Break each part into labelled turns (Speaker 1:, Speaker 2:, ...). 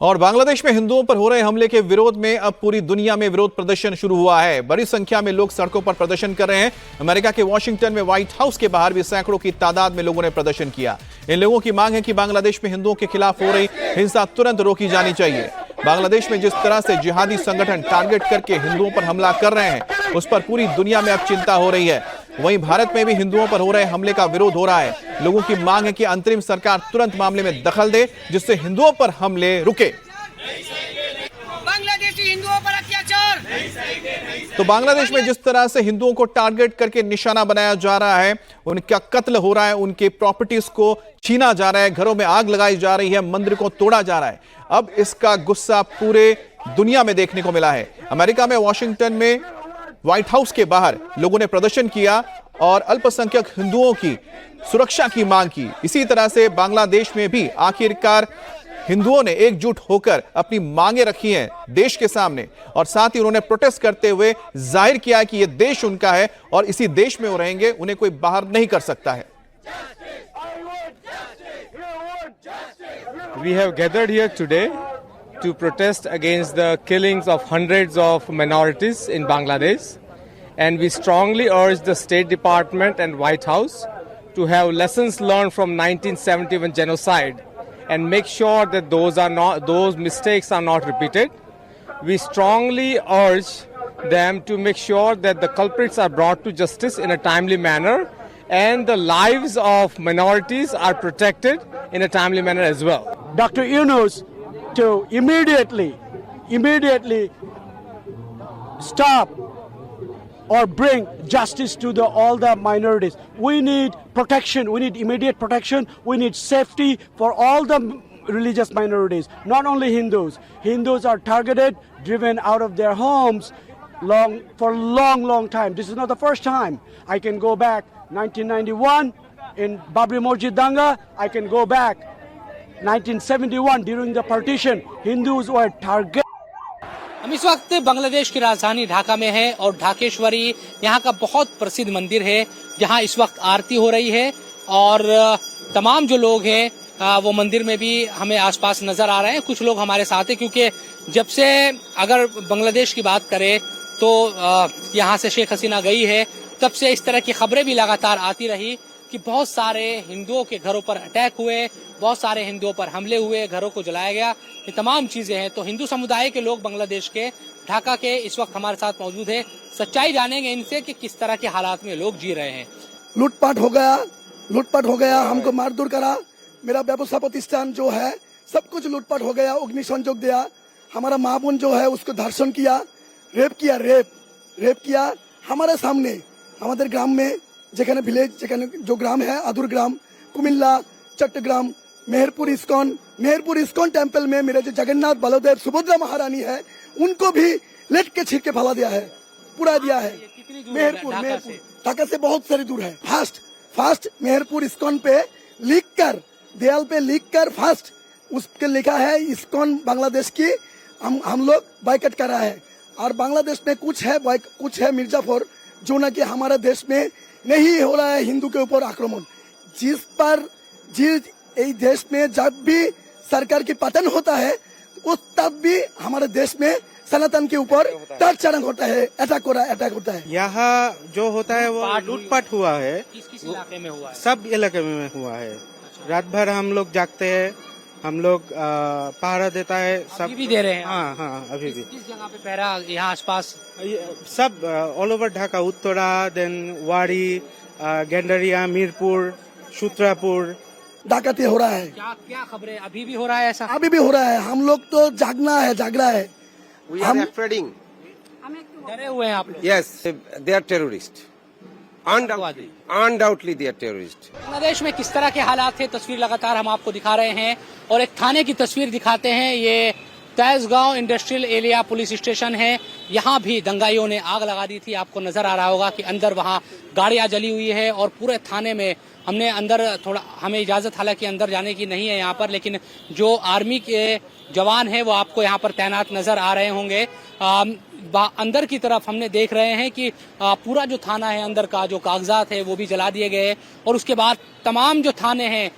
Speaker 1: और बांग्लादेश में हिंदुओं पर हो रहे हमले के विरोध में अब पूरी दुनिया में विरोध प्रदर्शन शुरू हुआ है। बड़ी संख्या में लोग सड़कों पर प्रदर्शन कर रहे हैं। अमेरिका के वॉशिंगटन में व्हाइट हाउस के बाहर भी सैकड़ों की तादाद में लोगों ने प्रदर्शन किया। इन लोगों की मांग है कि बांग्लादेश में हिंदुओं के खिलाफ हो रही हिंसा तुरंत रोकी जानी चाहिए। बांग्लादेश में जिस तरह से जिहादी संगठन टारगेट करके हिंदुओं पर हमला कर रहे हैं, उस पर पूरी दुनिया में अब चिंता हो रही है। वहीं भारत में भी हिंदुओं पर हो रहे हमले का विरोध हो रहा है। लोगों की मांग है कि अंतरिम सरकार तुरंत मामले में दखल दे, जिससे हिंदुओं पर हमले रुके।
Speaker 2: बांग्लादेशी हिंदुओं पर अत्याचार।
Speaker 1: तो बांग्लादेश में जिस तरह से हिंदुओं को टारगेट करके निशाना बनाया जा रहा है, उनका कत्ल हो रहा है, उनके प्रॉपर्टीज को छीना जा रहा है, घरों में आग लगाई जा रही है, मंदिर को तोड़ा जा रहा है। अब इसका गुस्सा पूरे दुनिया में देखने को मिला है। अमेरिका में वॉशिंगटन में व्हाइट हाउस के बाहर लोगों ने प्रदर्शन किया और अल्पसंख्यक हिंदुओं की सुरक्षा की मांग की। इसी तरह से बांग्लादेश में भी आखिरकार हिंदुओं ने एकजुट होकर अपनी मांगे रखी हैं देश के सामने, और साथ ही उन्होंने प्रोटेस्ट करते हुए जाहिर किया कि यह देश उनका है और इसी देश में वो रहेंगे, उन्हें कोई बाहर नहीं कर सकता है।
Speaker 3: We have gathered here today to protest against the killings of hundreds of minorities in Bangladesh, and we strongly urge the State Department and White House to have lessons learned from 1971 genocide and make sure that those mistakes are not repeated. We strongly urge them to make sure that the culprits are brought to justice in a timely manner and the lives of minorities are protected in a timely manner as well.
Speaker 4: Dr. Yunus to immediately stop or bring justice to all the minorities. We need protection. We need immediate protection. We need safety for all the religious minorities, not only Hindus. Hindus are targeted, driven out of their homes for a long time. This is not the first time. I can go back 1991 in Babri Masjid Danga. I can go back 1971 during the partition. Hindus were targeted.
Speaker 2: हम इस वक्त बांग्लादेश की राजधानी ढाका में है और ढाकेश्वरी यहाँ का बहुत प्रसिद्ध मंदिर है, जहाँ इस वक्त आरती हो रही है और तमाम जो लोग हैं वो मंदिर में भी हमें आसपास नजर आ रहे हैं। कुछ लोग हमारे साथ हैं, क्योंकि जब से अगर बांग्लादेश की बात करें तो यहाँ से शेख हसीना गई है, तब से इस तरह की खबरें भी लगातार आती रही कि बहुत सारे हिंदुओं के घरों पर अटैक हुए, बहुत सारे हिंदुओं पर हमले हुए, घरों को जलाया गया, ये तमाम चीजें हैं। तो हिंदू समुदाय के लोग बांग्लादेश के ढाका के इस वक्त हमारे साथ मौजूद है। सच्चाई जानेंगे इनसे कि किस तरह के हालात में लोग जी रहे हैं।
Speaker 5: लूटपाट हो गया, हमको मारधूर करा, मेरा व्यवसाय प्रतिष्ठान जो है सब कुछ लूटपाट हो गया, अग्नि संयोग दिया, हमारा माँ बहन जो है उसको धर्षण किया, रेप किया हमारे सामने। हमारे ग्राम में जेखाने विलेज, जेखाने जो ग्राम है आदुर ग्राम, कुमिल्ला, चट्टग्राम, मेहरपुर इस्कॉन टेम्पल में मेरे जो जगन्नाथ बलदेव सुभद्रा महारानी है, उनको भी लेट के छीट के फैला दिया है, पुरा दिया है। मेहरपुर ढाका से बहुत सारी दूर है। फास्ट मेहरपुर इस्कॉन पे लिख कर, दीवाल पे लिख कर फास्ट उसके लिखा है इस्कॉन बांग्लादेश की हम लोग बाइकआउट कर रहा है। और बांग्लादेश में कुछ है मिर्जापुर, जो न कि हमारे देश में नहीं हो रहा है हिंदू के ऊपर आक्रमण, जिस देश में जब भी सरकार की पतन होता है तब भी हमारे देश में सनातन के ऊपर टॉर्चर होता है, अटैक होता है।
Speaker 6: यहाँ जो होता है वो लूटपाट हुआ है,
Speaker 2: किस इलाके में हुआ है?
Speaker 6: सब इलाके में हुआ है। रात भर हम लोग जागते हैं, हम लोग पहरा देता है, सब
Speaker 2: अभी भी दे रहे हैं?
Speaker 6: हाँ अभी भी।
Speaker 2: किस जगह पे पहरा? यहाँ आसपास
Speaker 6: सब all over Dhaka, Uttara, then Wari, Gendaria, Mirpur, सूत्रापुर
Speaker 5: डाकती हो रहा है।
Speaker 2: क्या खबरें? अभी भी हो रहा है ऐसा?
Speaker 5: अभी भी हो रहा है। हम लोग तो जाग रहा है।
Speaker 7: हम afraiding.
Speaker 2: डरे हुए हैं आप लोग?
Speaker 7: Yes, they are terrorists. Undoubtedly they are terrorists.
Speaker 2: Bangladesh में किस तरह के हालात थे, तस्वीर लगातार हम आपको दिखा रहे हैं और एक थाने की तस्वीर दिखाते हैं। ये Tejgaon industrial area police station है। यहाँ भी दंगाइयों ने आग लगा दी थी। आपको नजर आ रहा होगा कि अंदर वहाँ गाड़ियाँ जली हुई है और पूरे थाने में हमने अंदर हमें इजाजत हालांकि अंदर जाने की नहीं है यहाँ पर, लेकिन जो आर्मी के जवान हैं वो आपको यहाँ पर तैनात नजर आ रहे होंगे। अंदर की तरफ हमने देख रहे हैं कि पूरा जो थाना है, अंदर का जो कागजात है वो भी जला दिए गए और उसके बाद तमाम जो थाने हैं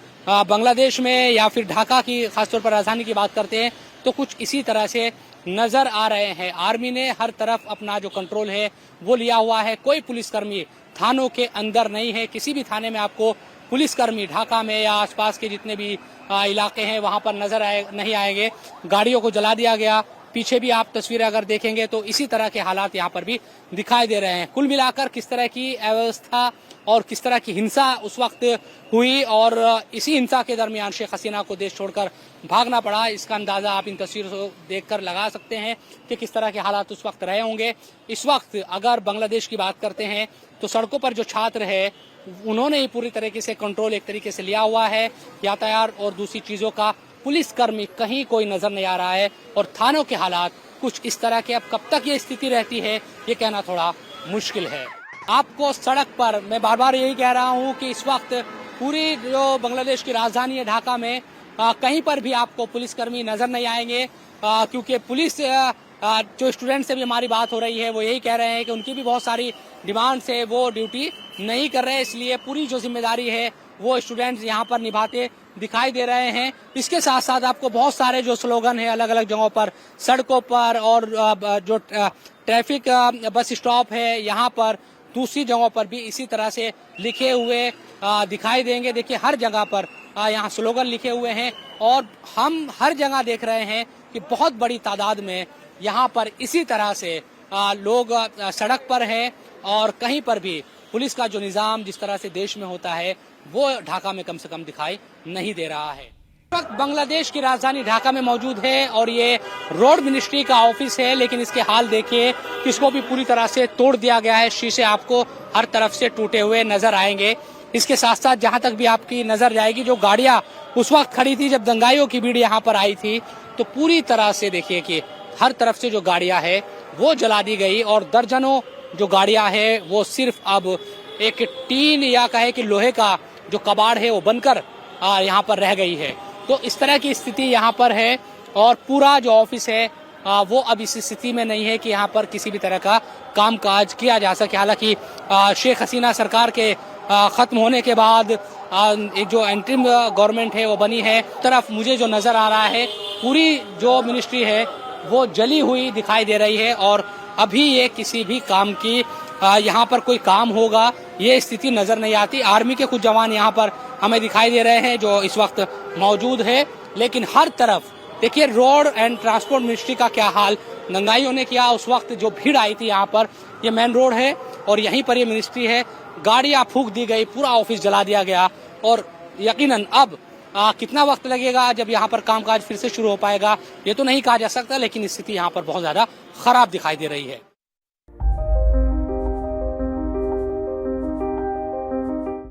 Speaker 2: बांग्लादेश में या फिर ढाका की खासतौर पर राजधानी की बात करते हैं तो कुछ इसी तरह से नजर आ रहे हैं। आर्मी ने हर तरफ अपना जो कंट्रोल है वो लिया हुआ है। कोई पुलिसकर्मी थानों के अंदर नहीं है। किसी भी थाने में आपको पुलिसकर्मी ढाका में या आसपास के जितने भी इलाके हैं वहां पर नहीं आएंगे। गाड़ियों को जला दिया गया। पीछे भी आप तस्वीरें अगर देखेंगे तो इसी तरह के हालात यहाँ पर भी दिखाई दे रहे हैं। कुल मिलाकर किस तरह की अव्यवस्था और किस तरह की हिंसा उस वक्त हुई और इसी हिंसा के दरमियान शेख हसीना को देश छोड़कर भागना पड़ा, इसका अंदाजा आप इन तस्वीरों को देखकर लगा सकते हैं कि किस तरह के हालात उस वक्त रहे होंगे। इस वक्त अगर बांग्लादेश की बात करते हैं तो सड़कों पर जो छात्र है उन्होंने ही पूरी तरीके से कंट्रोल एक तरीके से लिया हुआ है। यातायात और दूसरी चीजों का पुलिसकर्मी कहीं कोई नजर नहीं आ रहा है और थानों के हालात कुछ इस तरह के। अब कब तक ये स्थिति रहती है ये कहना थोड़ा मुश्किल है। आपको सड़क पर मैं बार बार यही कह रहा हूँ कि इस वक्त पूरी जो बांग्लादेश की राजधानी है ढाका में कहीं पर भी आपको पुलिसकर्मी नजर नहीं आएंगे, क्योंकि पुलिस जो स्टूडेंट से भी हमारी बात हो रही है वो यही कह रहे हैं कि उनकी भी बहुत सारी डिमांड्स है, वो ड्यूटी नहीं कर रहे, इसलिए पूरी जो जिम्मेदारी है वो स्टूडेंट्स यहाँ पर निभाते दिखाई दे रहे हैं। इसके साथ साथ आपको बहुत सारे जो स्लोगन है अलग अलग जगहों पर, सड़कों पर और जो ट्रैफिक बस स्टॉप है यहाँ पर, दूसरी जगहों पर भी इसी तरह से लिखे हुए दिखाई देंगे। देखिए हर जगह पर यहाँ स्लोगन लिखे हुए हैं और हम हर जगह देख रहे हैं कि बहुत बड़ी तादाद में यहाँ पर इसी तरह से लोग सड़क पर हैं और कहीं पर भी पुलिस का जो निजाम जिस तरह से देश में होता है वो ढाका में कम से कम दिखाई नहीं दे रहा है। इस वक्त बांग्लादेश की राजधानी ढाका में मौजूद है और ये रोड मिनिस्ट्री का ऑफिस है, लेकिन इसके हाल देखिए कि इसको भी पूरी तरह से तोड़ दिया गया है। शीशे आपको हर तरफ से टूटे हुए नजर आएंगे। इसके साथ साथ जहां तक भी आपकी नजर जाएगी, जो गाड़ियां उस वक्त खड़ी थी जब दंगाइयों की भीड़ यहाँ पर आई थी, तो पूरी तरह से देखिए कि हर तरफ से जो गाड़ियां है वो जला दी गई और दर्जनों जो गाड़ियां है वो सिर्फ अब एक टीन या कहे कि लोहे का जो कबाड़ है वो बनकर यहाँ पर रह गई है। तो इस तरह की स्थिति यहाँ पर है और पूरा जो ऑफिस है वो अब इस स्थिति में नहीं है कि यहाँ पर किसी भी तरह का कामकाज किया जा सके। हालांकि शेख हसीना सरकार के खत्म होने के बाद एक जो एंट्रीम गवर्नमेंट है वो बनी है, तरफ मुझे जो नजर आ रहा है पूरी जो मिनिस्ट्री है वो जली हुई दिखाई दे रही है और अभी ये किसी भी काम की यहाँ पर कोई काम होगा ये स्थिति नजर नहीं आती। आर्मी के कुछ जवान यहाँ पर हमें दिखाई दे रहे हैं जो इस वक्त मौजूद है, लेकिन हर तरफ देखिए रोड एंड ट्रांसपोर्ट मिनिस्ट्री का क्या हाल दंगाइयों ने किया। उस वक्त जो भीड़ आई थी यहाँ पर, ये मेन रोड है और यहीं पर ये मिनिस्ट्री है, गाड़ियां फूंक दी गई, पूरा ऑफिस जला दिया गया और यकीनन अब कितना वक्त लगेगा जब यहाँ पर कामकाज फिर से शुरू हो पाएगा ये तो नहीं कहा जा सकता, लेकिन स्थिति यहाँ पर बहुत ज्यादा खराब दिखाई दे रही है।